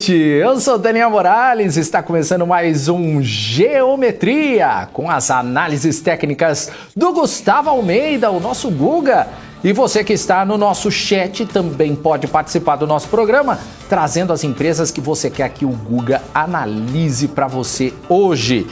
noite, eu sou Daniel Morales, está começando mais um Geometria, com as análises técnicas do Gustavo Almeida, o nosso Guga. E você que está no nosso chat também pode participar do nosso programa, trazendo as empresas que você quer que o Guga analise para você hoje.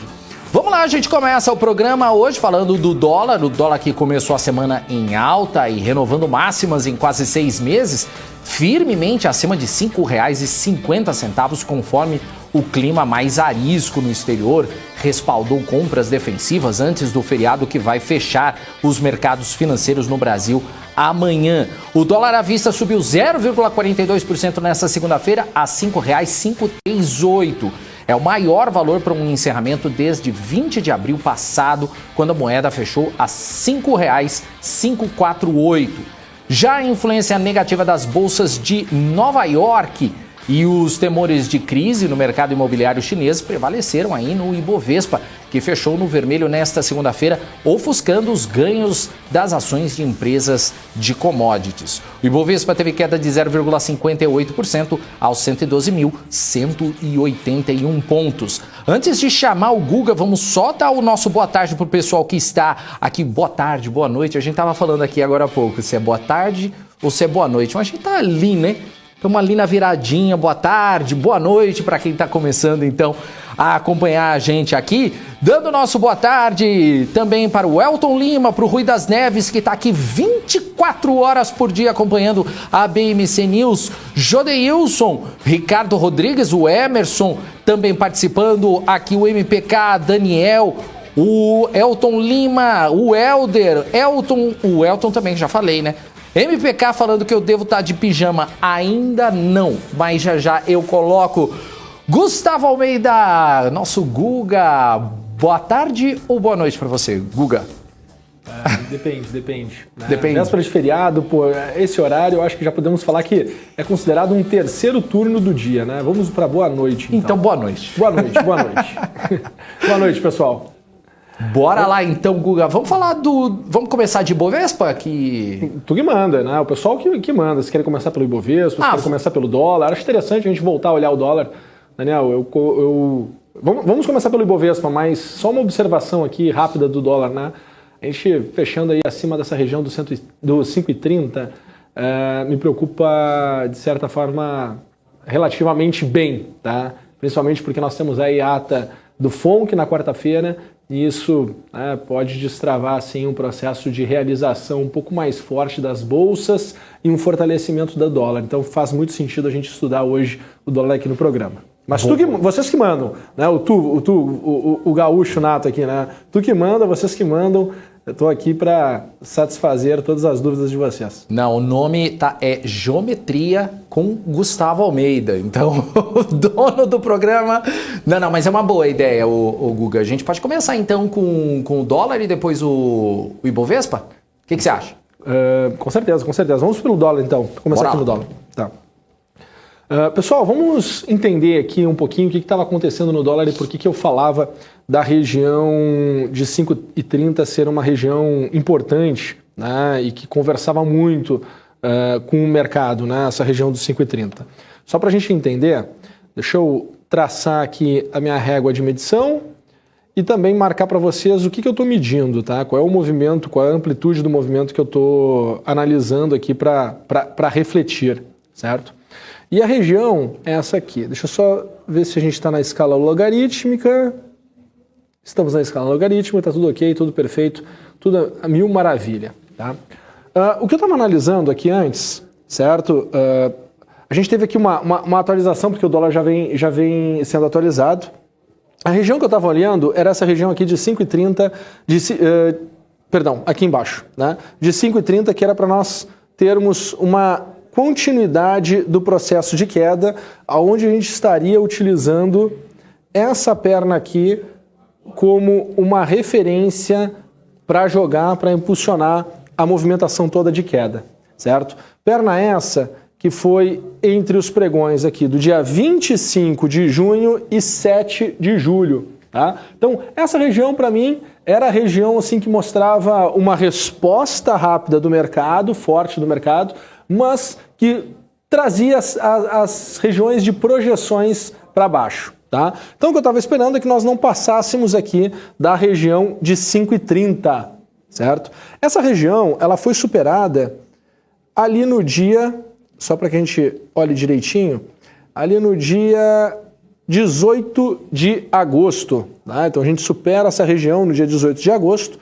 Vamos lá, a gente começa o programa hoje falando do dólar. O dólar que começou a semana em alta e renovando máximas em quase 6 meses, firmemente acima de R$ 5,50, conforme o clima mais arisco no exterior respaldou compras defensivas antes do feriado que vai fechar os mercados financeiros no Brasil amanhã. O dólar à vista subiu 0,42% nesta segunda-feira a R$ 5,538. É o maior valor para um encerramento desde 20 de abril passado, quando a moeda fechou a R$ 5,548. Já a influência negativa das bolsas de Nova York e os temores de crise no mercado imobiliário chinês prevaleceram aí no Ibovespa, que fechou no vermelho nesta segunda-feira, ofuscando os ganhos das ações de empresas de commodities. O Ibovespa teve queda de 0,58% aos 112.181 pontos. Antes de chamar o Guga, vamos só dar o nosso boa tarde para o pessoal que está aqui. Boa tarde, boa noite. A gente estava falando aqui agora há pouco se é boa tarde ou se é boa noite. Mas a gente está ali, né? Estamos ali na viradinha, boa tarde, boa noite para quem está começando então a acompanhar a gente aqui. Dando nosso boa tarde também para o Elton Lima, para o Rui das Neves, que está aqui 24 horas por dia acompanhando a BMC News. Jodeilson, Ricardo Rodrigues, o Emerson também participando aqui, o MPK, Daniel, o Elton Lima, o Elder, o Elton também, já falei, né? MPK falando que eu devo estar de pijama, ainda não, mas já eu coloco. Gustavo Almeida, nosso Guga, boa tarde ou boa noite para você, Guga? Depende. Né? Depende. Véspera de feriado, por esse horário, eu acho que já podemos falar que é considerado um terceiro turno do dia, né? Vamos para boa noite, então. Então, boa noite. Boa noite. Boa noite, pessoal. Bora lá então, Guga. Vamos vamos começar de Ibovespa? Tu que manda, né? O pessoal que manda. Se querem começar pelo Ibovespa, se querem começar pelo dólar. Acho interessante a gente voltar a olhar o dólar. Daniel, vamos começar pelo Ibovespa, mas só uma observação aqui rápida do dólar, né? A gente fechando aí acima dessa região do 5,30, me preocupa, de certa forma, relativamente bem, tá? Principalmente porque nós temos aí a ata do FONC na quarta-feira, e isso pode destravar assim, um processo de realização um pouco mais forte das bolsas e um fortalecimento do dólar. Então faz muito sentido a gente estudar hoje o dólar aqui no programa. Mas vocês que mandam, né? O gaúcho nato aqui, né? Tu que manda, vocês que mandam. Eu estou aqui para satisfazer todas as dúvidas de vocês. Não, o nome é Geometria com Gustavo Almeida. Então, o dono do programa... Não, mas é uma boa ideia, o Guga. A gente pode começar então com o dólar e depois o Ibovespa? O que você acha? Com certeza. Vamos pelo dólar então. Começar aqui no dólar. Tá. Pessoal, vamos entender aqui um pouquinho o que estava acontecendo no dólar e por que eu falava da região de 5,30 ser uma região importante, né, e que conversava muito com o mercado, né, essa região dos 5,30. Só para a gente entender, deixa eu traçar aqui a minha régua de medição e também marcar para vocês o que eu estou medindo, tá? Qual é o movimento, qual é a amplitude do movimento que eu estou analisando aqui para refletir, certo? E a região é essa aqui. Deixa eu só ver se a gente está na escala logarítmica. Estamos na escala logarítmica, está tudo ok, tudo perfeito, tudo a mil maravilha. Tá? O que eu estava analisando aqui antes, certo? A gente teve aqui uma atualização, porque o dólar já vem sendo atualizado. A região que eu estava olhando era essa região aqui de 5,30, aqui embaixo, né? De 5,30, que era para nós termos uma continuidade do processo de queda, onde a gente estaria utilizando essa perna aqui como uma referência para jogar, para impulsionar a movimentação toda de queda, certo? Perna essa que foi entre os pregões aqui do dia 25 de junho e 7 de julho, tá? Então, essa região para mim era a região assim que mostrava uma resposta rápida do mercado, forte do mercado, mas que trazia as regiões de projeções para baixo. Tá? Então o que eu estava esperando é que nós não passássemos aqui da região de 5,30, certo? Essa região ela foi superada ali no dia, só para que a gente olhe direitinho, ali no dia 18 de agosto. Tá? Então a gente supera essa região no dia 18 de agosto.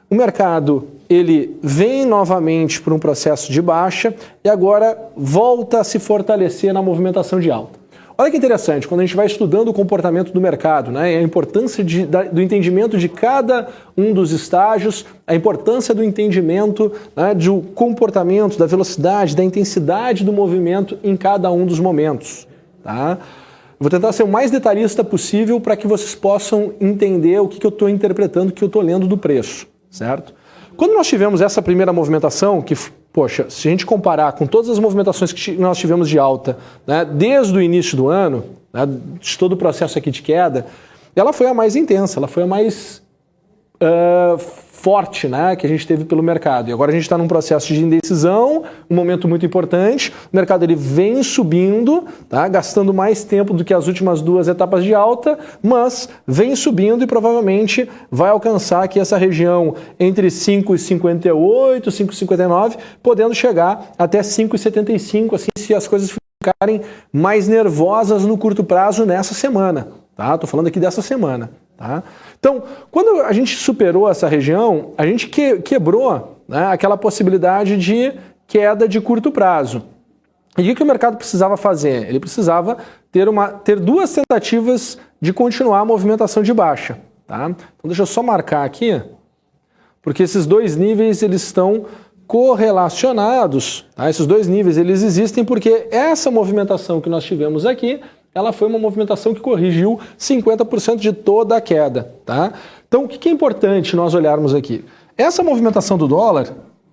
O mercado ele vem novamente por um processo de baixa e agora volta a se fortalecer na movimentação de alta. Olha que interessante, quando a gente vai estudando o comportamento do mercado, né, a importância do entendimento de cada um dos estágios, a importância do entendimento, né, do comportamento, da velocidade, da intensidade do movimento em cada um dos momentos. Tá? Vou tentar ser o mais detalhista possível para que vocês possam entender o que eu estou interpretando, o que eu estou lendo do preço, certo? Quando nós tivemos essa primeira movimentação, que, poxa, se a gente comparar com todas as movimentações que nós tivemos de alta, né, desde o início do ano, né, de todo o processo aqui de queda, ela foi a mais intensa, ela foi a mais forte, né, que a gente teve pelo mercado. E agora a gente está num processo de indecisão, um momento muito importante, o mercado ele vem subindo, tá, gastando mais tempo do que as últimas duas etapas de alta, mas vem subindo e provavelmente vai alcançar aqui essa região entre 5,58, 5,59, podendo chegar até 5,75, assim, se as coisas ficarem mais nervosas no curto prazo nessa semana. Tá? Tô falando aqui dessa semana. Tá? Então, quando a gente superou essa região, a gente quebrou, né, aquela possibilidade de queda de curto prazo. E o que o mercado precisava fazer? Ele precisava ter duas tentativas de continuar a movimentação de baixa. Tá? Então deixa eu só marcar aqui, porque esses dois níveis eles estão correlacionados. Tá? Esses dois níveis eles existem porque essa movimentação que nós tivemos aqui, ela foi uma movimentação que corrigiu 50% de toda a queda. Tá? Então, o que é importante nós olharmos aqui? Essa movimentação do dólar,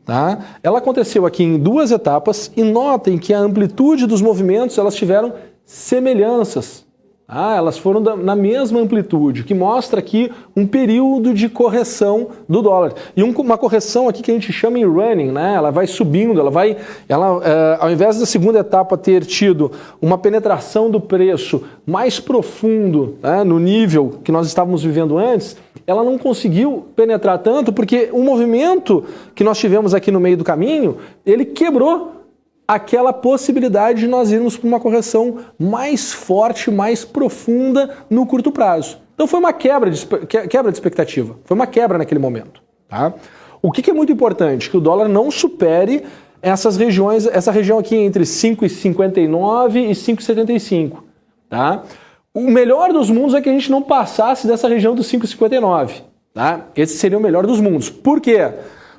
tá? Ela aconteceu aqui em duas etapas e notem que a amplitude dos movimentos elas tiveram semelhanças. Elas foram na mesma amplitude, que mostra aqui um período de correção do dólar. E uma correção aqui que a gente chama em running, né? Ela vai subindo, ao invés da segunda etapa ter tido uma penetração do preço mais profundo, né, no nível que nós estávamos vivendo antes, ela não conseguiu penetrar tanto porque o movimento que nós tivemos aqui no meio do caminho, ele quebrou aquela possibilidade de nós irmos para uma correção mais forte, mais profunda no curto prazo. Então foi uma quebra de expectativa, foi uma quebra naquele momento. Tá? O que é muito importante? Que o dólar não supere essas regiões, essa região aqui entre 5,59 e 5,75. Tá? O melhor dos mundos é que a gente não passasse dessa região dos 5,59. Tá? Esse seria o melhor dos mundos. Por quê?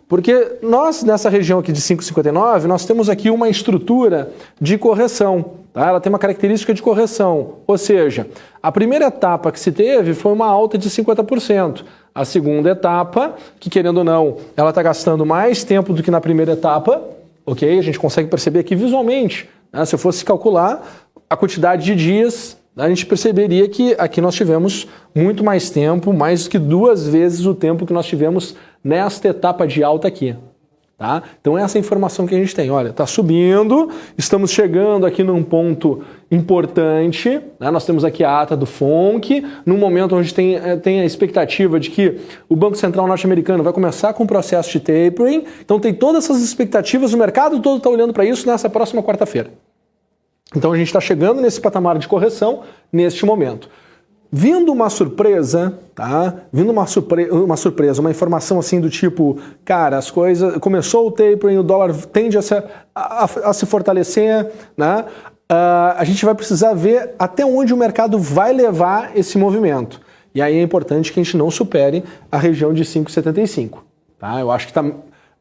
Porque nós, nessa região aqui de 5,59, nós temos aqui uma estrutura de correção. Tá? Ela tem uma característica de correção. Ou seja, a primeira etapa que se teve foi uma alta de 50%. A segunda etapa, que querendo ou não, ela está gastando mais tempo do que na primeira etapa. Ok? A gente consegue perceber aqui visualmente. Né? Se eu fosse calcular a quantidade de dias, a gente perceberia que aqui nós tivemos muito mais tempo, mais do que 2 vezes o tempo que nós tivemos nesta etapa de alta aqui. Tá? Então essa é a informação que a gente tem. Olha, está subindo, estamos chegando aqui num ponto importante, né? Nós temos aqui a ata do FONC, num momento onde tem a expectativa de que o Banco Central norte-americano vai começar com o processo de tapering, então tem todas essas expectativas, o mercado todo está olhando para isso nessa próxima quarta-feira. Então a gente está chegando nesse patamar de correção neste momento. Vindo uma surpresa, tá? Vindo uma surpresa, uma informação assim do tipo, cara, as coisas, começou o tapering, o dólar tende a se fortalecer, né? A gente vai precisar ver até onde o mercado vai levar esse movimento. E aí é importante que a gente não supere a região de 5,75, tá? Eu acho que tá,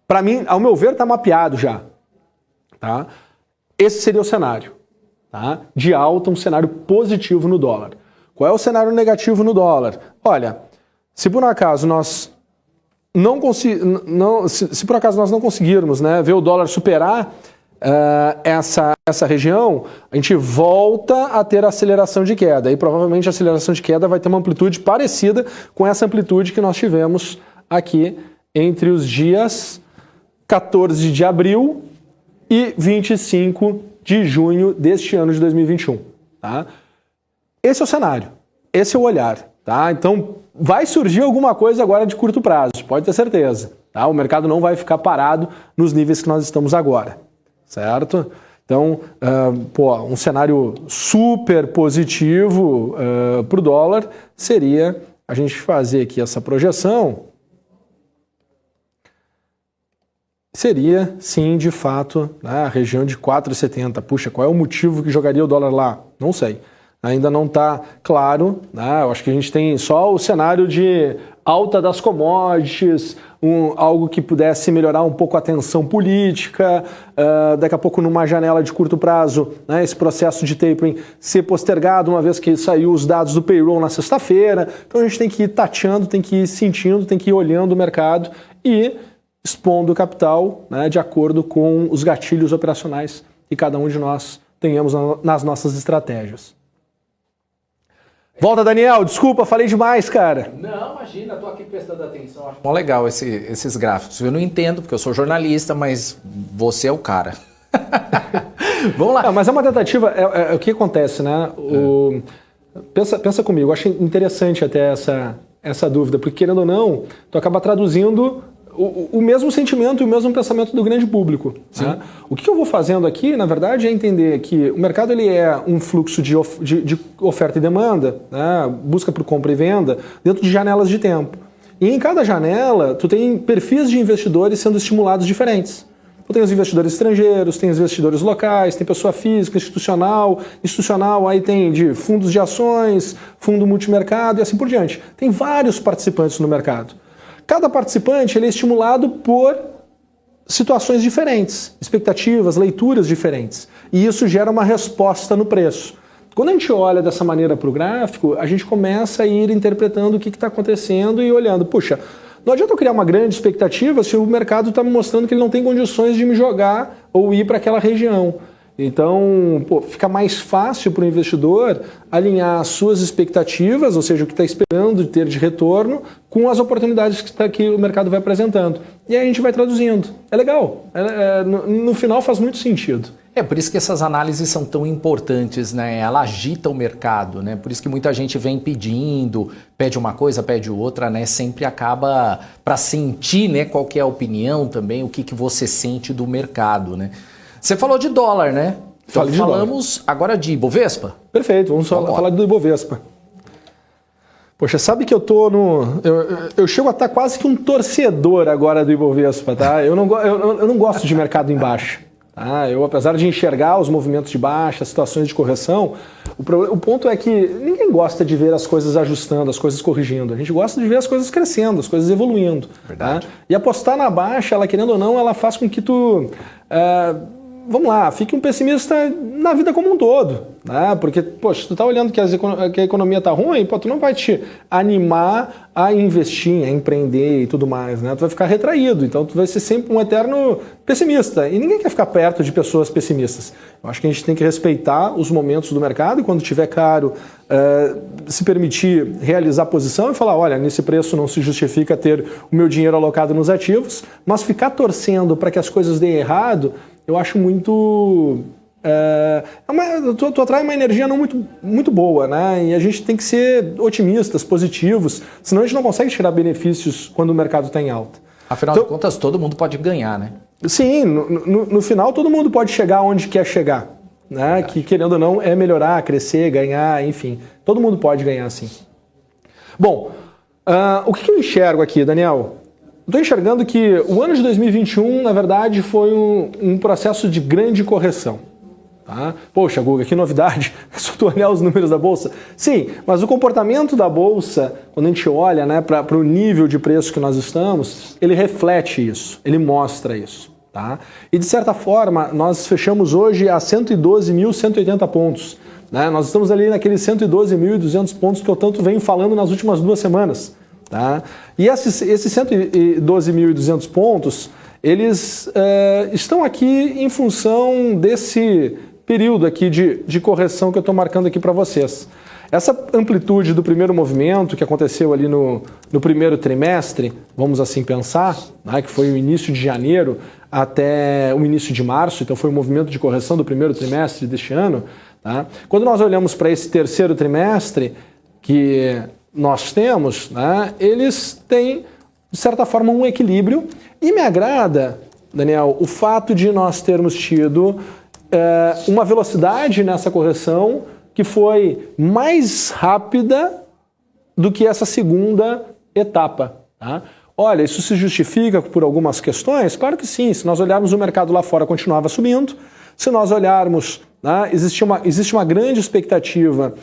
para mim, ao meu ver, tá mapeado já, tá? Esse seria o cenário, tá? De alta, um cenário positivo no dólar. Qual é o cenário negativo no dólar? Olha, se por acaso nós não conseguirmos, né, ver o dólar superar essa região, a gente volta a ter aceleração de queda. E provavelmente a aceleração de queda vai ter uma amplitude parecida com essa amplitude que nós tivemos aqui entre os dias 14 de abril e 25 de junho deste ano de 2021. Tá? Esse é o cenário, esse é o olhar. Tá? Então, vai surgir alguma coisa agora de curto prazo, pode ter certeza. Tá? O mercado não vai ficar parado nos níveis que nós estamos agora, certo? Então, um cenário super positivo para o dólar seria a gente fazer aqui essa projeção. Seria, sim, de fato, a região de 4,70. Puxa, qual é o motivo que jogaria o dólar lá? Não sei. Ainda não está claro, né? Eu acho que a gente tem só o cenário de alta das commodities, algo que pudesse melhorar um pouco a tensão política, daqui a pouco numa janela de curto prazo, né, esse processo de tapering ser postergado uma vez que saiu os dados do payroll na sexta-feira. Então a gente tem que ir tateando, tem que ir sentindo, tem que ir olhando o mercado e expondo o capital, né, de acordo com os gatilhos operacionais que cada um de nós tenhamos nas nossas estratégias. Volta, Daniel. Desculpa, falei demais, cara. Não, imagina, tô aqui prestando atenção. Acho bom legal esses gráficos. Eu não entendo, porque eu sou jornalista, mas você é o cara. Vamos lá. Não, mas é uma tentativa, o que acontece, né? Pensa comigo, eu acho interessante até essa dúvida, porque querendo ou não, tu acaba traduzindo o mesmo sentimento e o mesmo pensamento do grande público. Né? O que eu vou fazendo aqui, na verdade, é entender que o mercado ele é um fluxo de oferta e demanda, né? Busca por compra e venda, dentro de janelas de tempo. E em cada janela, tu tem perfis de investidores sendo estimulados diferentes. Tu tem os investidores estrangeiros, tem os investidores locais, tem pessoa física, institucional, aí tem de fundos de ações, fundo multimercado e assim por diante. Tem vários participantes no mercado. Cada participante ele é estimulado por situações diferentes, expectativas, leituras diferentes. E isso gera uma resposta no preço. Quando a gente olha dessa maneira para o gráfico, a gente começa a ir interpretando o que está acontecendo e olhando, puxa, não adianta eu criar uma grande expectativa se o mercado está me mostrando que ele não tem condições de me jogar ou ir para aquela região. Então, fica mais fácil para o investidor alinhar as suas expectativas, ou seja, o que está esperando de ter de retorno, com as oportunidades que o mercado vai apresentando. E aí a gente vai traduzindo. É legal. No final faz muito sentido. É por isso que essas análises são tão importantes, né? Ela agita o mercado, né? Por isso que muita gente vem pede uma coisa, pede outra, né? Sempre acaba para sentir, né, qual que é a opinião também, o que você sente do mercado, né? Você falou de dólar, né? Então falamos agora de Ibovespa? Perfeito, vamos falar do Ibovespa. Poxa, sabe que eu tô no... Eu chego a estar quase que um torcedor agora do Ibovespa, tá? Eu não gosto de mercado em baixa. Tá? Eu, apesar de enxergar os movimentos de baixa, situações de correção, o ponto é que ninguém gosta de ver as coisas ajustando, as coisas corrigindo. A gente gosta de ver as coisas crescendo, as coisas evoluindo. Tá? E apostar na baixa, ela querendo ou não, ela faz com que tu... vamos lá, fique um pessimista na vida como um todo, né? Porque, poxa, tu tá olhando que a economia tá ruim, tu não vai te animar a investir, a empreender e tudo mais, né? Tu vai ficar retraído, então tu vai ser sempre um eterno pessimista. E ninguém quer ficar perto de pessoas pessimistas. Eu acho que a gente tem que respeitar os momentos do mercado e quando tiver caro, se permitir realizar a posição e falar, olha, nesse preço não se justifica ter o meu dinheiro alocado nos ativos, mas ficar torcendo para que as coisas deem errado, eu acho muito... tu atrai uma energia não muito boa, né? E a gente tem que ser otimistas, positivos, senão a gente não consegue tirar benefícios quando o mercado está em alta. Afinal de contas, todo mundo pode ganhar, né? Sim, no final todo mundo pode chegar onde quer chegar, né? Que querendo ou não é melhorar, crescer, ganhar, enfim. Todo mundo pode ganhar, sim. Bom, o que eu enxergo aqui, Daniel? Estou enxergando que o ano de 2021, na verdade, foi um processo de grande correção. Tá? Poxa, Guga, que novidade, só tu olhar os números da Bolsa. Sim, mas o comportamento da Bolsa, quando a gente olha, né, para o nível de preço que nós estamos, ele reflete isso, ele mostra isso. Tá? E de certa forma, nós fechamos hoje a 112.180 pontos. Né? Nós estamos ali naqueles 112.200 pontos que eu tanto venho falando nas últimas 2 semanas. Tá? E esses 112.200 pontos, eles estão aqui em função desse período aqui de correção que eu estou marcando aqui para vocês. Essa amplitude do primeiro movimento que aconteceu ali no primeiro trimestre, vamos assim pensar, né, que foi o início de janeiro, até o início de março, então foi um movimento de correção do primeiro trimestre deste ano. Tá? Quando nós olhamos para esse terceiro trimestre que nós temos, né, eles têm, de certa forma, um equilíbrio, e me agrada, Daniel, o fato de nós termos tido uma velocidade nessa correção que foi mais rápida do que essa segunda etapa. Tá? Olha, isso se justifica por algumas questões? Claro que sim. Se nós olharmos o mercado lá fora, continuava subindo. Se nós olharmos, né, existe uma grande expectativa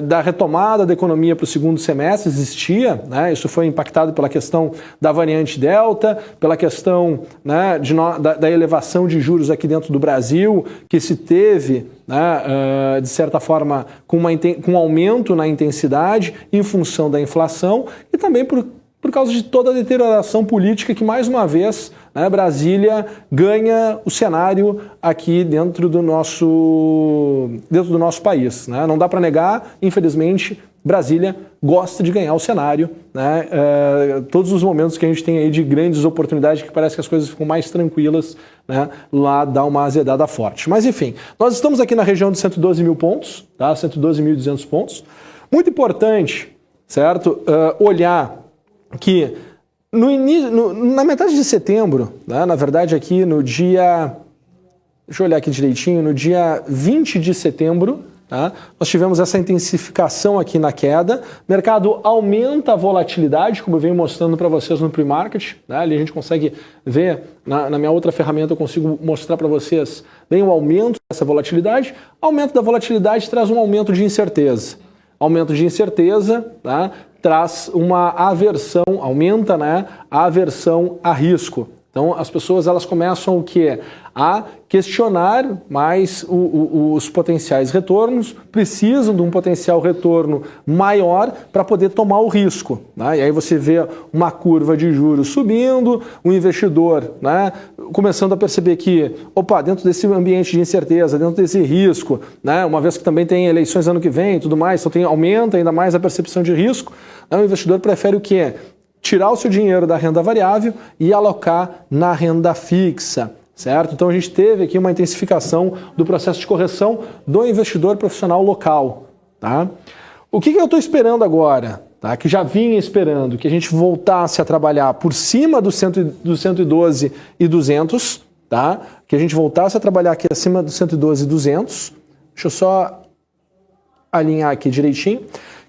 da retomada da economia para o segundo semestre, existia, né, isso foi impactado pela questão da variante Delta, pela questão, né, da elevação de juros aqui dentro do Brasil, que se teve, né, de certa forma, com um aumento na intensidade em função da inflação e também por causa de toda a deterioração política que, mais uma vez, né, Brasília ganha o cenário aqui dentro do nosso país. Né? Não dá para negar, infelizmente, Brasília gosta de ganhar o cenário. Né? Todos os momentos que a gente tem aí de grandes oportunidades, que parece que as coisas ficam mais tranquilas, né, lá dá uma azedada forte. Mas, enfim, nós estamos aqui na região de 112 mil pontos, tá? 112.200 pontos. Muito importante, certo? Olhar que na metade de setembro, né, na verdade aqui no dia, deixa eu olhar aqui direitinho, no dia 20 de setembro, tá, nós tivemos essa intensificação aqui na queda, o mercado aumenta a volatilidade, como eu venho mostrando para vocês no pre-market, né, ali a gente consegue ver, na minha outra ferramenta eu consigo mostrar para vocês bem o aumento dessa volatilidade. Aumento da volatilidade traz um aumento de incerteza. Aumento de incerteza, tá, traz uma aversão, aumenta, né, a aversão a risco. Então as pessoas elas começam o quê? A questionar mais os potenciais retornos, precisam de um potencial retorno maior para poder tomar o risco. Né? E aí você vê uma curva de juros subindo, o investidor, né, começando a perceber que, opa, dentro desse ambiente de incerteza, dentro desse risco, né, uma vez que também tem eleições ano que vem e tudo mais, então aumenta ainda mais a percepção de risco, né, o investidor prefere o quê? Tirar o seu dinheiro da renda variável e alocar na renda fixa, certo? Então a gente teve aqui uma intensificação do processo de correção do investidor profissional local, tá? O que eu estou esperando agora, tá? Que já vinha esperando, que a gente voltasse a trabalhar por cima do 112.200, tá? Que a gente voltasse a trabalhar aqui acima do 112.200. Deixa eu só alinhar aqui direitinho.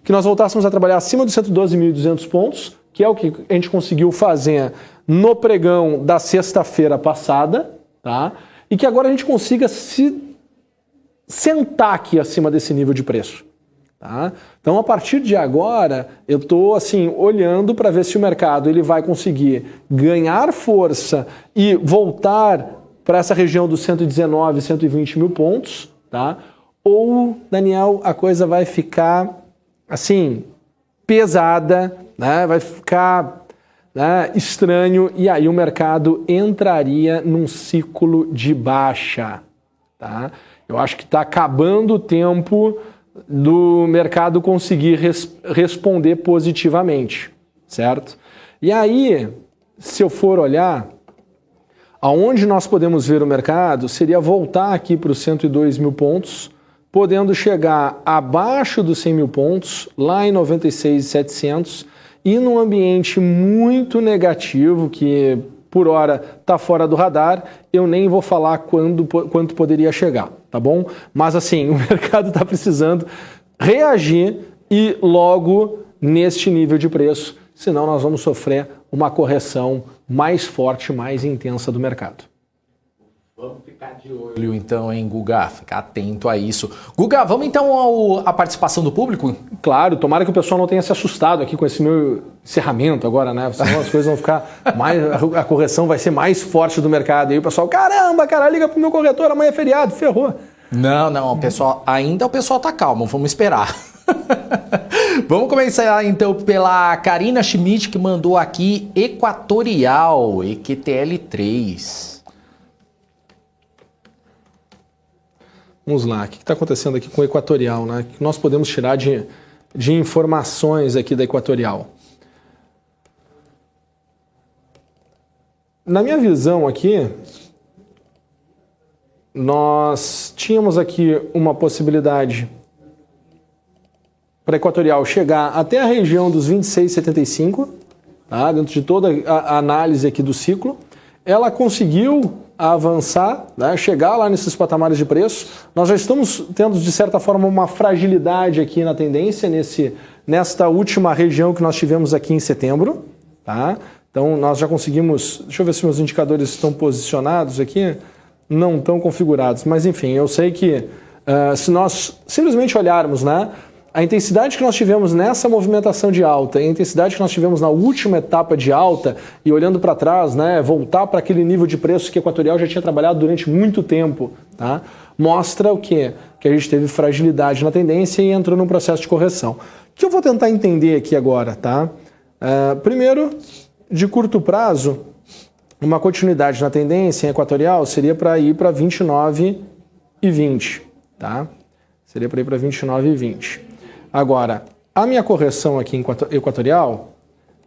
Que nós voltássemos a trabalhar acima dos 112.200 pontos, que é o que a gente conseguiu fazer no pregão da sexta-feira passada, tá? E que agora a gente consiga se sentar aqui acima desse nível de preço. Tá? Então, a partir de agora, eu estou assim, olhando para ver se o mercado ele vai conseguir ganhar força e voltar para essa região dos 119, 120 mil pontos, tá? Ou, Daniel, a coisa vai ficar assim, pesada, né? Vai ficar, né, estranho, e aí o mercado entraria num ciclo de baixa. Tá? Eu acho que está acabando o tempo do mercado conseguir responder positivamente, certo? E aí, se eu for olhar, aonde nós podemos ver o mercado seria voltar aqui para os 102 mil pontos, podendo chegar abaixo dos 100 mil pontos, lá em 96.700, e num ambiente muito negativo, que por hora está fora do radar, eu nem vou falar quanto poderia chegar, tá bom? Mas assim, o mercado está precisando reagir e logo neste nível de preço, senão nós vamos sofrer uma correção mais forte, mais intensa do mercado. Vamos ficar de olho então, hein, Guga? Ficar atento a isso. Guga, vamos então à participação do público? Claro, tomara que o pessoal não tenha se assustado aqui com esse meu encerramento agora, né? Senão as coisas vão ficar mais... A correção vai ser mais forte do mercado. E aí o pessoal, caramba, cara, liga pro meu corretor, amanhã é feriado, ferrou. Não, o pessoal tá calmo, vamos esperar. Vamos começar então pela Karina Schmidt, que mandou aqui Equatorial, EQTL3. Vamos lá, o que está acontecendo aqui com o Equatorial, né? O que nós podemos tirar de informações aqui da Equatorial? na minha visão aqui, nós tínhamos aqui uma possibilidade para a Equatorial chegar até a região dos 26,75, tá? Dentro de toda a análise aqui do ciclo. Ela conseguiu avançar, né? Chegar lá nesses patamares de preço. Nós já estamos tendo, de certa forma, uma fragilidade aqui na tendência nesta última região que nós tivemos aqui em setembro. Tá? Então, nós já conseguimos... Deixa eu ver se meus indicadores estão posicionados aqui. Não estão configurados, mas enfim, eu sei que se nós simplesmente olharmos, né, a intensidade que nós tivemos nessa movimentação de alta e a intensidade que nós tivemos na última etapa de alta e olhando para trás, né, voltar para aquele nível de preço que a Equatorial já tinha trabalhado durante muito tempo, tá, mostra o quê? Que a gente teve fragilidade na tendência e entrou num processo de correção. O que eu vou tentar entender aqui agora, tá? Primeiro, de curto prazo, uma continuidade na tendência em Equatorial seria para ir para 29,20, tá? Seria para ir para 29,20. Agora, a minha correção aqui em Equatorial,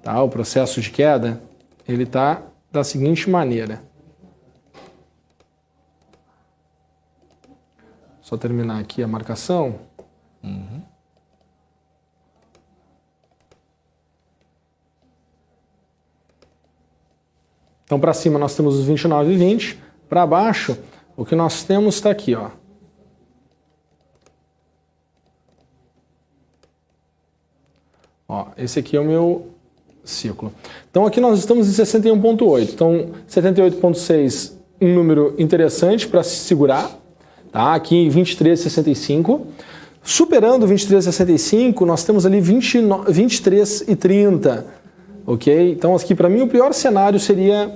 tá? O processo de queda, ele está da seguinte maneira. Só terminar aqui a marcação. Então, para cima nós temos os 29,20, para baixo, o que nós temos está aqui, ó. Ó, esse aqui é o meu ciclo. Então, aqui nós estamos em 61,8. Então, 78,6, um número interessante para se segurar. Tá? Aqui em 23,65. Superando 23,65, nós temos ali 23,30. Ok? Então, aqui para mim o pior cenário seria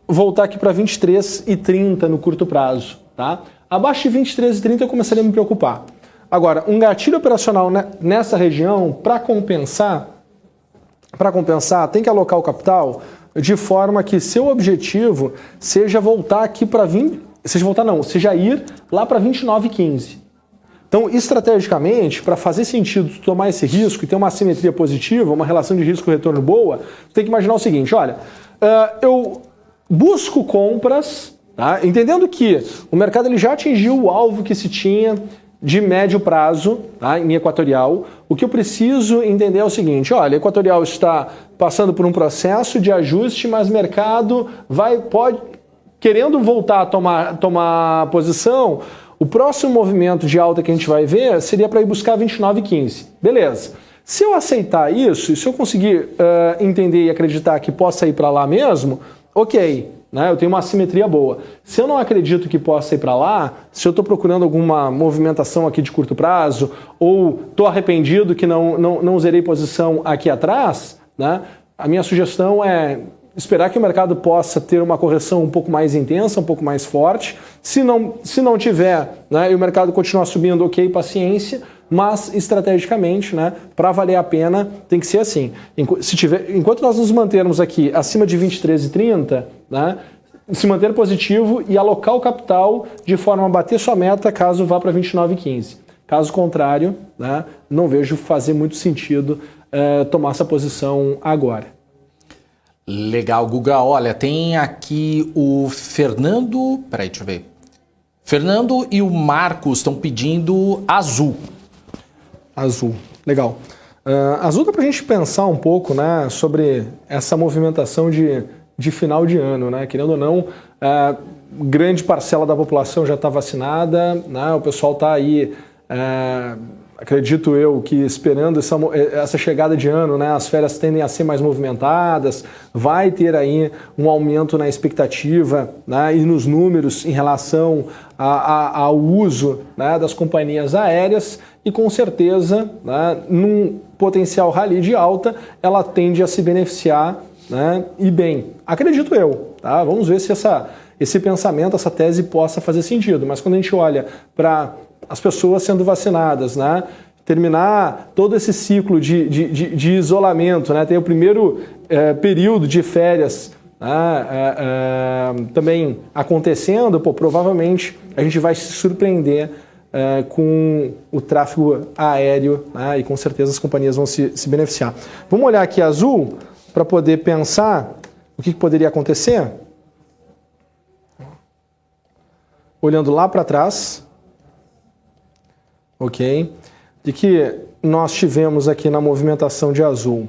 voltar aqui para 23,30 no curto prazo. Tá? Abaixo de 23,30 eu começaria a me preocupar. Agora, um gatilho operacional nessa região, para compensar, tem que alocar o capital de forma que seu objetivo seja voltar aqui para seja ir lá para 29,15. Então, estrategicamente, para fazer sentido tomar esse risco e ter uma assimetria positiva, uma relação de risco-retorno boa, tem que imaginar o seguinte, olha, eu busco compras, tá? Entendendo que o mercado ele já atingiu o alvo que se tinha de médio prazo, tá? Em Equatorial. O que eu preciso entender é o seguinte, olha, Equatorial está passando por um processo de ajuste, mas o mercado pode querendo voltar a tomar posição. O próximo movimento de alta que a gente vai ver seria para ir buscar 29,15. Beleza. Se eu aceitar isso, e se eu conseguir entender e acreditar que possa ir para lá mesmo, ok, né? Eu tenho uma assimetria boa. Se eu não acredito que possa ir para lá, se eu estou procurando alguma movimentação aqui de curto prazo, ou estou arrependido que não zerei posição aqui atrás, né? A minha sugestão é esperar que o mercado possa ter uma correção um pouco mais intensa, um pouco mais forte. Se não tiver, né, e o mercado continuar subindo, ok, paciência, mas estrategicamente, né, para valer a pena, tem que ser assim. Enquanto nós nos mantermos aqui acima de 23,30, né, se manter positivo e alocar o capital de forma a bater sua meta caso vá para 29,15. Caso contrário, né, não vejo fazer muito sentido tomar essa posição agora. Legal, Guga. Olha, tem aqui o Fernando... Peraí, deixa eu ver. Fernando e o Marcos estão pedindo azul. Azul, legal. Azul dá pra gente pensar um pouco, né, sobre essa movimentação de final de ano, né? Querendo ou não, grande parcela da população já está vacinada, né? O pessoal está aí... acredito eu que esperando essa chegada de ano, né, as férias tendem a ser mais movimentadas, vai ter aí um aumento na expectativa, né, e nos números em relação ao uso, né, das companhias aéreas e com certeza, né, num potencial rally de alta, ela tende a se beneficiar, né, e bem. Acredito eu. Tá? Vamos ver se esse pensamento, essa tese possa fazer sentido, mas quando a gente olha para as pessoas sendo vacinadas, né? Terminar todo esse ciclo de isolamento, né? Tem o primeiro período de férias, né? Também acontecendo, provavelmente a gente vai se surpreender com o tráfego aéreo, né? E com certeza as companhias vão se beneficiar. Vamos olhar aqui azul para poder pensar o que poderia acontecer? Olhando lá para trás, ok? De que nós tivemos aqui na movimentação de azul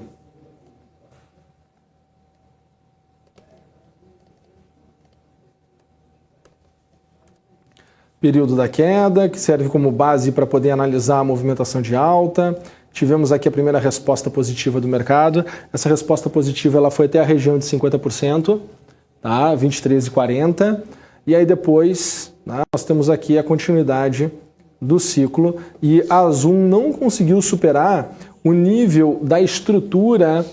período da queda, que serve como base para poder analisar a movimentação de alta. Tivemos aqui a primeira resposta positiva do mercado. Essa resposta positiva ela foi até a região de 50%, tá? 23,40. E aí depois, né, nós temos aqui a continuidade do ciclo e a azul não conseguiu superar o nível da estrutura,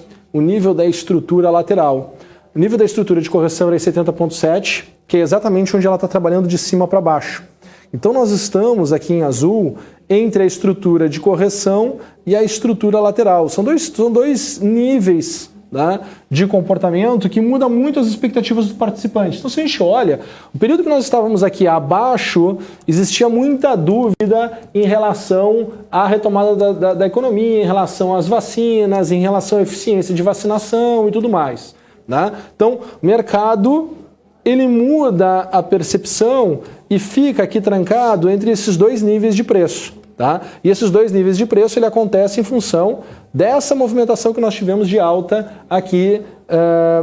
lateral. O nível da estrutura de correção era 70,7, que é exatamente onde ela está trabalhando de cima para baixo. Então nós estamos aqui em azul entre a estrutura de correção e a estrutura lateral. São dois níveis, né, de comportamento que muda muito as expectativas dos participantes. Então se a gente olha, o período que nós estávamos aqui abaixo, existia muita dúvida em relação à retomada da economia, em relação às vacinas, em relação à eficiência de vacinação e tudo mais, né? Então o mercado ele muda a percepção e fica aqui trancado entre esses dois níveis de preço, tá? E esses dois níveis de preço ele acontece em função dessa movimentação que nós tivemos de alta aqui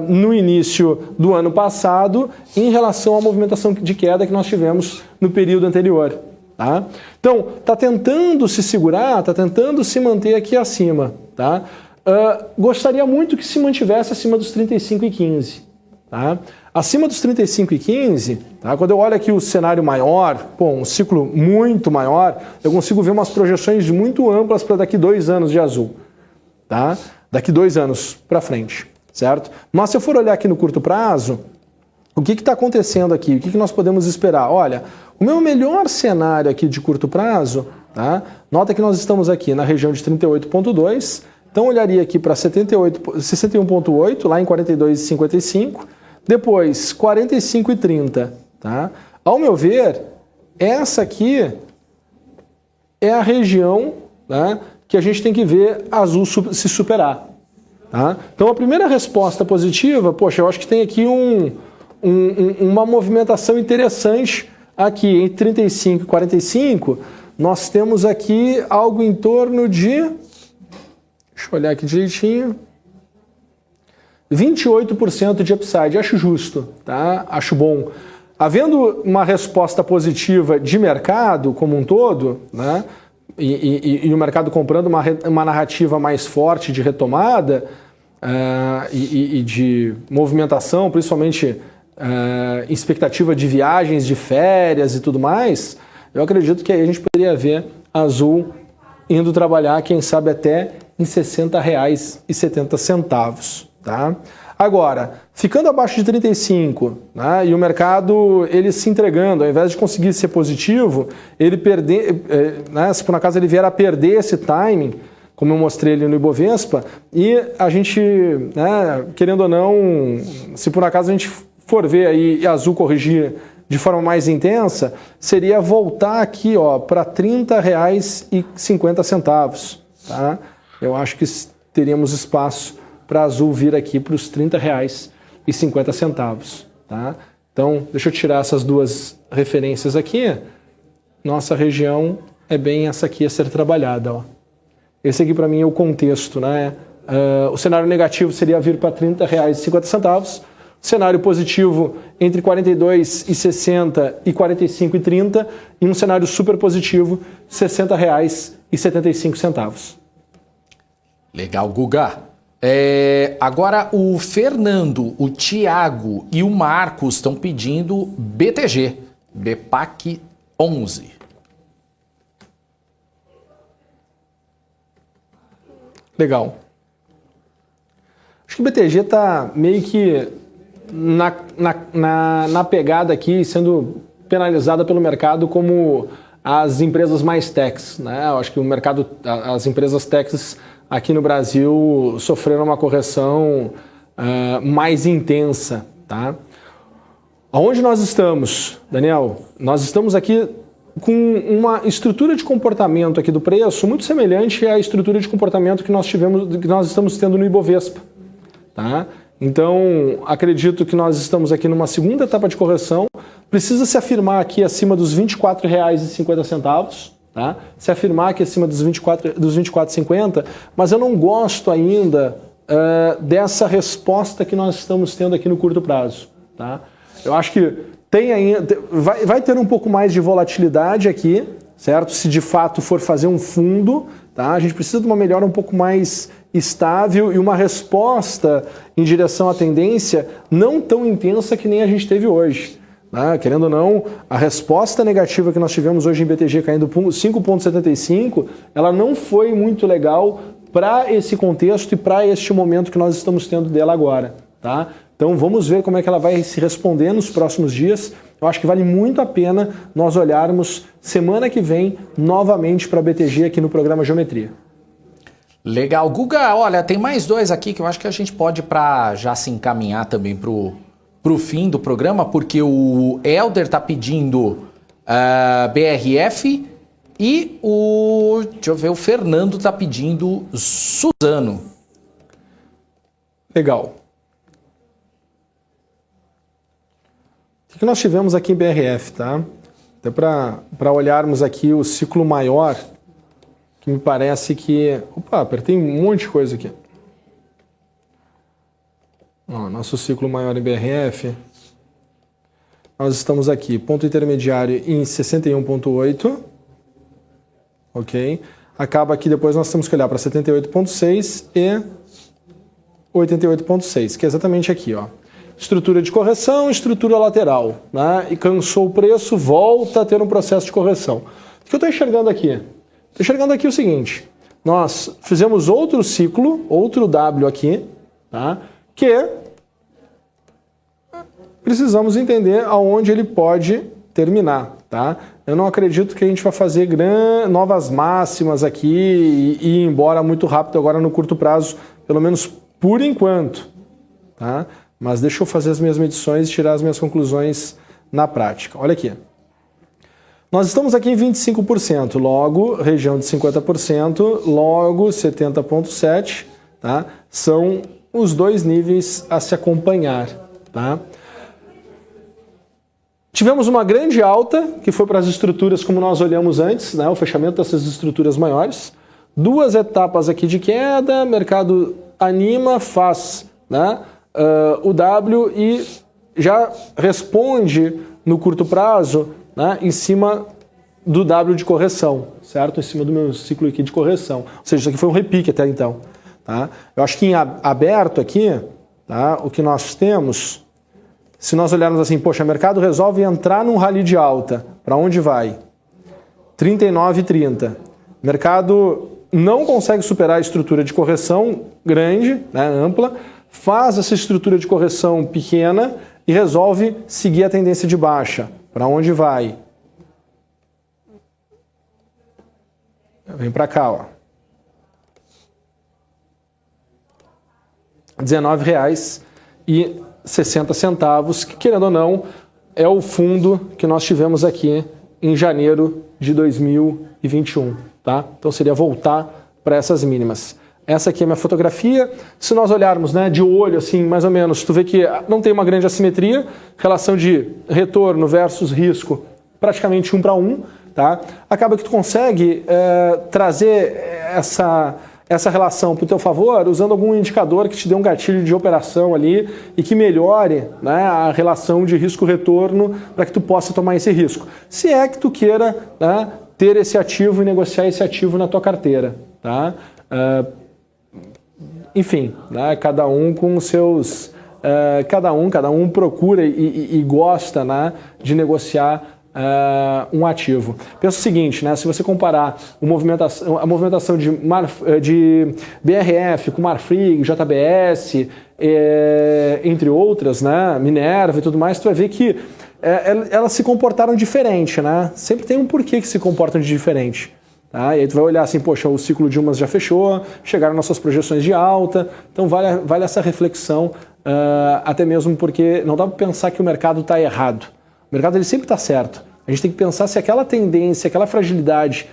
no início do ano passado em relação à movimentação de queda que nós tivemos no período anterior, tá? Então, está tentando se segurar, está tentando se manter aqui acima, tá? Gostaria muito que se mantivesse acima dos 35,15, tá? Acima dos 35,15, tá? Quando eu olho aqui o cenário maior, um ciclo muito maior, eu consigo ver umas projeções muito amplas para daqui 2 anos de azul, tá? Daqui 2 anos para frente, certo? Mas se eu for olhar aqui no curto prazo, o que está acontecendo aqui? O que nós podemos esperar? Olha, o meu melhor cenário aqui de curto prazo, tá? Nota que nós estamos aqui na região de 38,2, então olharia aqui para 61,8, lá em 42,55, depois 45,30, tá? Ao meu ver, essa aqui é a região, né, que a gente tem que ver azul se superar, tá? Então a primeira resposta positiva, poxa, eu acho que tem aqui uma movimentação interessante aqui entre 35 e 45, nós temos aqui algo em torno de, deixa eu olhar aqui direitinho, 28% de upside, acho justo, tá? Acho bom. Havendo uma resposta positiva de mercado como um todo, né? E o mercado comprando uma narrativa mais forte de retomada e de movimentação, principalmente expectativa de viagens, de férias e tudo mais, eu acredito que aí a gente poderia ver a azul indo trabalhar, quem sabe até em R$ 60,70. Tá? Agora, ficando abaixo de 35, né, e o mercado ele se entregando, ao invés de conseguir ser positivo, ele perder, né, se por acaso ele vier a perder esse timing, como eu mostrei ali no Ibovespa, e a gente, né, querendo ou não, se por acaso a gente for ver aí a azul corrigir de forma mais intensa, seria voltar aqui para R$ 30,50. Tá? Eu acho que teríamos espaço para azul vir aqui para os R$ 30,50. Tá? Então, deixa eu tirar essas duas referências aqui. Nossa região é bem essa aqui a ser trabalhada. Ó. Esse aqui para mim é o contexto. Né? O cenário negativo seria vir para R$ 30,50. O cenário positivo entre 42,60 e 45,30. E um cenário super positivo, R$ 60,75. Legal, Guga. Agora o Fernando, o Tiago e o Marcos estão pedindo BTG, BPAC 11. Legal. Acho que o BTG está meio que na pegada aqui, sendo penalizada pelo mercado como as empresas mais techs, né? Eu acho que o mercado, as empresas techs aqui no Brasil sofreram uma correção mais intensa, tá? Aonde nós estamos, Daniel? Nós estamos aqui com uma estrutura de comportamento aqui do preço muito semelhante à estrutura de comportamento que nós estamos tendo no Ibovespa, tá? Então, acredito que nós estamos aqui numa segunda etapa de correção. Precisa se afirmar aqui acima dos R$ 24,50, tá? Se afirmar aqui acima dos 24,50, mas eu não gosto ainda dessa resposta que nós estamos tendo aqui no curto prazo, tá? Eu acho que vai ter um pouco mais de volatilidade aqui, certo? Se de fato for fazer um fundo, tá? A gente precisa de uma melhora um pouco mais estável e uma resposta em direção à tendência não tão intensa que nem a gente teve hoje. Né? Querendo ou não, a resposta negativa que nós tivemos hoje em BTG caindo 5,75, ela não foi muito legal para esse contexto e para este momento que nós estamos tendo dela agora. Tá? Então vamos ver como é que ela vai se responder nos próximos dias. Eu acho que vale muito a pena nós olharmos semana que vem novamente para a BTG aqui no programa Geometria. Legal. Guga, olha, tem mais dois aqui que eu acho que a gente pode para já se encaminhar também pro fim do programa, porque o Helder está pedindo BRF e deixa eu ver, o Fernando está pedindo Suzano. Legal. O que nós tivemos aqui em BRF, tá? Até para olharmos aqui o ciclo maior, que me parece que... Opa, apertei um monte de coisa aqui. Ó, nosso ciclo maior em BRF. Nós estamos aqui, ponto intermediário em 61,8. Ok? Acaba aqui, depois nós temos que olhar para 78,6 e 88,6, que é exatamente aqui, ó. Estrutura de correção, estrutura lateral, né? E cansou o preço, volta a ter um processo de correção. O que eu estou enxergando aqui? Estou enxergando aqui o seguinte, nós fizemos outro ciclo, outro W aqui, tá? Que precisamos entender aonde ele pode terminar, tá? Eu não acredito que a gente vai fazer novas máximas aqui e ir embora muito rápido agora no curto prazo, pelo menos por enquanto, tá? Mas deixa eu fazer as minhas medições e tirar as minhas conclusões na prática. Olha aqui. Nós estamos aqui em 25%, logo região de 50%, logo 70,7%, tá? São os dois níveis a se acompanhar, tá? Tivemos uma grande alta, que foi para as estruturas como nós olhamos antes, né? O fechamento dessas estruturas maiores. Duas etapas aqui de queda, mercado anima, faz, né? O W e já responde no curto prazo, né, em cima do W de correção, certo? Em cima do meu ciclo aqui de correção. Ou seja, isso aqui foi um repique até então. Tá? Eu acho que em aberto aqui, tá, o que nós temos, se nós olharmos assim, poxa, o mercado resolve entrar num rally de alta, para onde vai? 39,30. Mercado não consegue superar a estrutura de correção grande, né, ampla, faz essa estrutura de correção pequena e resolve seguir a tendência de baixa. Para onde vai? Vem para cá, ó. R$19,60, que querendo ou não, é o fundo que nós tivemos aqui em janeiro de 2021, tá? Então seria voltar para essas mínimas. Essa aqui é a minha fotografia. Se nós olharmos, né, de olho, assim, mais ou menos, tu vê que não tem uma grande assimetria, relação de retorno versus risco, praticamente 1 para 1, tá? Acaba que tu consegue trazer essa relação para o teu favor usando algum indicador que te dê um gatilho de operação ali e que melhore, né, a relação de risco-retorno para que tu possa tomar esse risco. Se é que tu queira, né, ter esse ativo e negociar esse ativo na tua carteira, tá? Enfim, né, cada um com os seus... cada um procura e gosta, né, de negociar um ativo. Pensa o seguinte, né, se você comparar a movimentação de BRF com Marfrig, JBS, entre outras, né, Minerva e tudo mais, tu vai ver que elas se comportaram diferente, né? Sempre tem um porquê que se comportam de diferente. Tá? E aí tu vai olhar assim, poxa, o ciclo de umas já fechou, chegaram nossas projeções de alta, então vale essa reflexão, até mesmo porque não dá para pensar que o mercado está errado. O mercado ele sempre está certo. A gente tem que pensar se aquela tendência, aquela fragilidade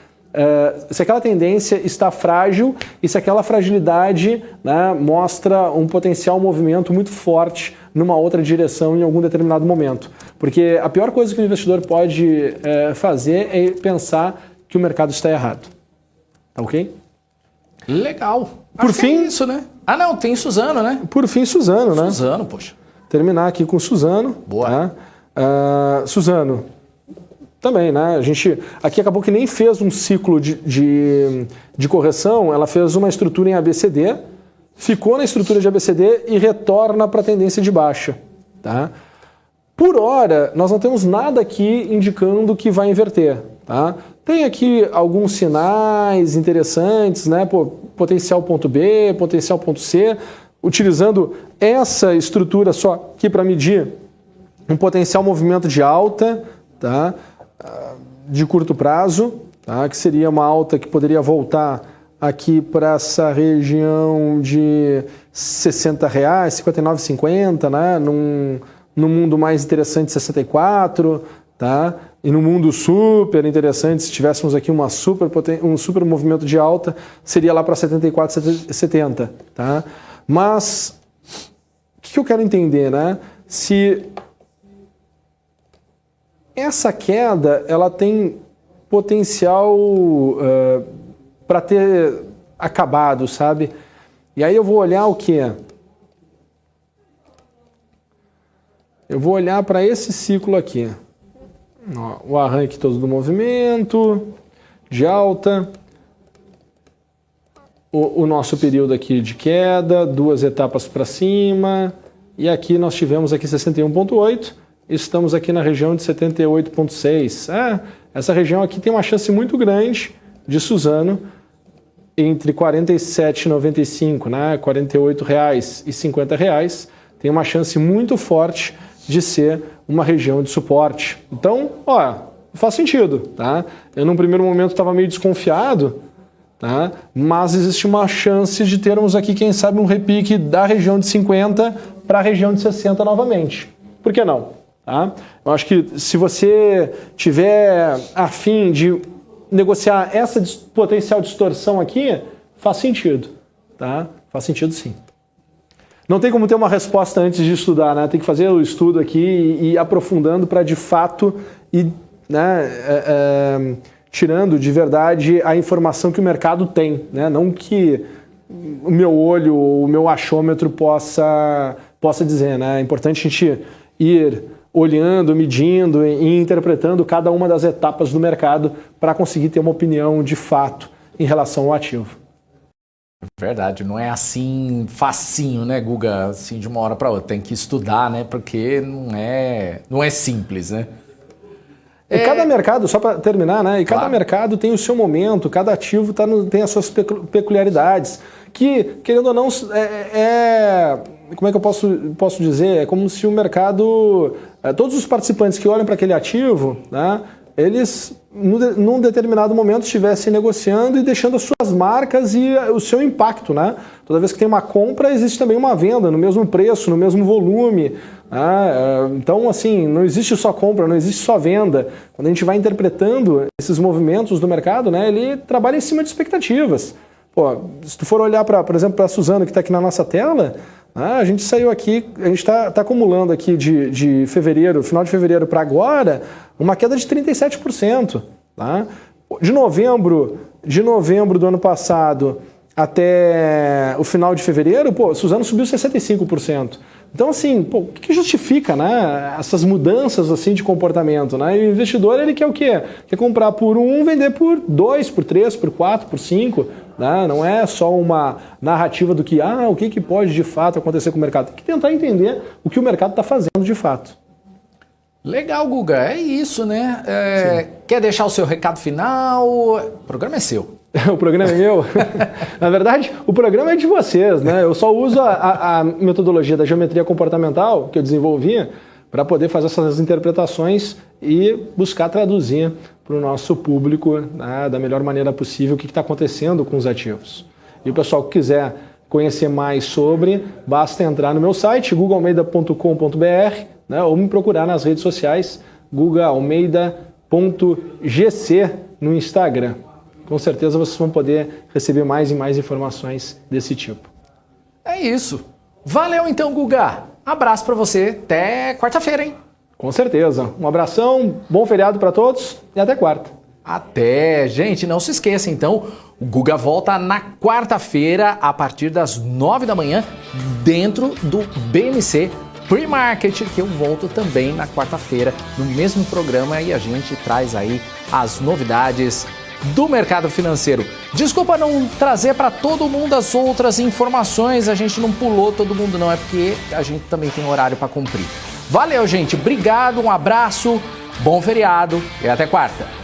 se aquela tendência está frágil e se aquela fragilidade, né, mostra um potencial movimento muito forte numa outra direção em algum determinado momento. Porque a pior coisa que o investidor pode fazer é pensar que o mercado está errado. Tá ok? Legal. Por fim, é isso, né? Ah, não, tem Suzano, né? Por fim, Suzano, né? Suzano, poxa. Terminar aqui com Suzano. Boa. Tá? Suzano, também, né? A gente aqui acabou que nem fez um ciclo de correção, ela fez uma estrutura em ABCD, ficou na estrutura de ABCD e retorna para a tendência de baixa. Tá? Por hora, nós não temos nada aqui indicando que vai inverter. Tá? Tem aqui alguns sinais interessantes, né? Potencial ponto B, potencial ponto C, utilizando essa estrutura só aqui para medir um potencial movimento de alta, tá? De curto prazo, tá? Que seria uma alta que poderia voltar aqui para essa região de R$60, R$59,50, né? Num mundo mais interessante, 64, tá? E no mundo super interessante, se tivéssemos aqui um super movimento de alta, seria lá para 74, 70, tá? Mas o que eu quero entender, né? Se essa queda ela tem potencial para ter acabado, sabe? E aí eu vou olhar o quê? Eu vou olhar para esse ciclo aqui. Ó, o arranque todo do movimento, de alta, o nosso período aqui de queda, 2 etapas para cima, e aqui nós tivemos aqui 61,8, estamos aqui na região de 78,6. Essa região aqui tem uma chance muito grande de Suzano, entre R$ 47,95, né, R$ 48,00 e R$ 50,00, tem uma chance muito forte de ser uma região de suporte. Então, faz sentido, tá? Eu, num primeiro momento, estava meio desconfiado, tá? Mas existe uma chance de termos aqui, quem sabe, um repique da região de 50 para a região de 60 novamente. Por que não? Tá? Eu acho que se você tiver a fim de negociar essa potencial distorção aqui, faz sentido, tá? Faz sentido sim. Não tem como ter uma resposta antes de estudar, né? Tem que fazer o estudo aqui e ir aprofundando para, de fato, ir, né, tirando de verdade a informação que o mercado tem, né? Não que o meu olho, o meu achômetro possa dizer, né? É importante a gente ir olhando, medindo e interpretando cada uma das etapas do mercado para conseguir ter uma opinião de fato em relação ao ativo. Verdade, não é assim facinho, né, Guga? Assim, de uma hora para outra. Tem que estudar, né? Porque não é simples, né? E cada mercado, só para terminar, né? E cada mercado tem o seu momento, cada ativo tem as suas peculiaridades. Que, querendo ou não, como é que eu posso dizer? É como se o mercado, todos os participantes que olham para aquele ativo, né? Eles, num determinado momento, estivessem negociando e deixando as suas marcas e o seu impacto, né? Toda vez que tem uma compra, existe também uma venda no mesmo preço, no mesmo volume. Né? Então, assim, não existe só compra, não existe só venda. Quando a gente vai interpretando esses movimentos do mercado, né, ele trabalha em cima de expectativas. Pô, se tu for olhar, por exemplo, para a Suzano, que está aqui na nossa tela, a gente saiu aqui, a gente está acumulando aqui de fevereiro, final de fevereiro para agora, uma queda de 37%. Tá? De novembro do ano passado até o final de fevereiro, Suzano subiu 65%. Então, assim, o que justifica, né, essas mudanças assim, de comportamento? Né? E o investidor, ele quer o quê? Quer comprar por 1, vender por 2, por 3, por 4, por 5. Né? Não é só uma narrativa do que, o que pode de fato acontecer com o mercado. Tem que tentar entender o que o mercado está fazendo de fato. Legal, Guga. É isso, né? Quer deixar o seu recado final? O programa é seu. O programa é meu? Na verdade, o programa é de vocês, né? Eu só uso a metodologia da geometria comportamental que eu desenvolvi para poder fazer essas interpretações e buscar traduzir para o nosso público, né, da melhor maneira possível o que está acontecendo com os ativos. E o pessoal que quiser conhecer mais sobre, basta entrar no meu site, gugalmeida.com.br, né, ou me procurar nas redes sociais, gugalmeida.gc no Instagram. com certeza vocês vão poder receber mais e mais informações desse tipo. É isso. Valeu então, Guga. Abraço para você. Até quarta-feira, hein? Com certeza. Um abração, bom feriado para todos e até quarta. Até, gente, não se esqueça então, o Guga volta na quarta-feira a partir das 9 da manhã dentro do BMC Pre-Market, que eu volto também na quarta-feira no mesmo programa e a gente traz aí as novidades do mercado financeiro. Desculpa não trazer para todo mundo as outras informações, a gente não pulou todo mundo não, é porque a gente também tem horário para cumprir. Valeu, gente, obrigado, um abraço, bom feriado e até quarta.